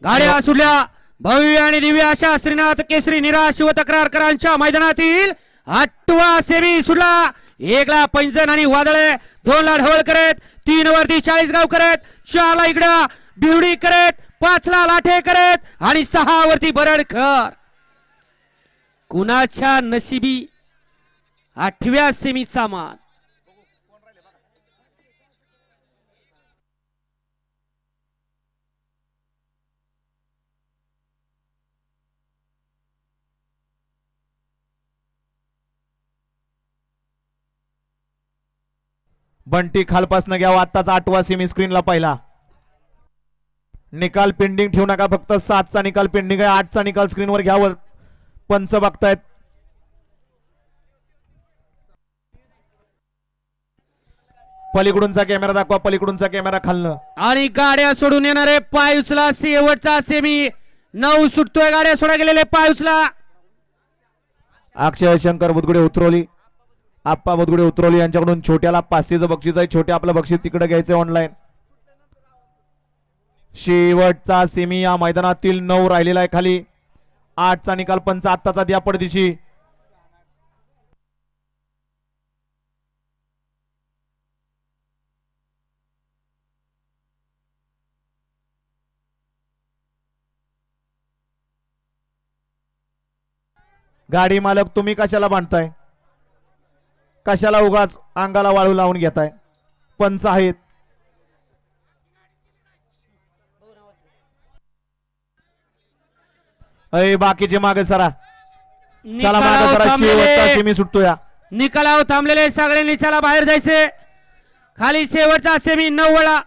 गाड्या सुटल्या भव्य आणि दिव्य अशा श्रीनाथ केसरी निराश व तक्रारकरांच्या मैदानातील 8वा सेमी सुटला. 1 ला पैंजण आणि वादळे, 2 ला ढवळ करत, 3 वरती 40 गाव करत, 4 ला इकडं बिवडी करत, 5 ला लाठे करत आणि 6 वरती बरडखर. कुणाच्या नशिबी 8व्या सेमीचा मान. बंटी खालपासनं घ्यावा. आत्ताचा 8वा सेमी स्क्रीनला पहिला निकाल पेंडिंग ठेवू नका. फक्त 7चा निकाल पेंडिंग आहे. 8चा निकाल स्क्रीनवर घ्यावर. पंच बघतायत. पलीकडूनचा कॅमेरा दाखवा. पलीकडूनचा कॅमेरा खालनं. आणि गाड्या सोडून येणारे पाय उचला. शेवटचा सेमी 9 सुटतोय. गाड्या सोडा गेलेले पाय उचला. अक्षय शंकर बुदगुडे उतरवली, आप्पा बुदगुडे उतरवली यांच्याकडून छोट्याला 500चं बक्षीस आहे. छोटे आपलं बक्षीस तिकडे घ्यायचंय ऑनलाईन. शेवटचा सेमी या मैदानातील 9 राहिलेला आहे खाली. 8चा निकाल पंच आत्ताचा द्या पडदिशी. गाडी मालक तुम्ही कशाला बांधताय? कशाला उगाच अंगाला वाळू लावून घेताय? पंच आहेत. अय बाकीचे मागे सरा. चला मागे सरा. शेवटचा सेमी सुटतो या. निकालावर थांबलेले सगळ्यांनी चला बाहेर जायचे. खाली शेवटचा सेमी 9 वेळा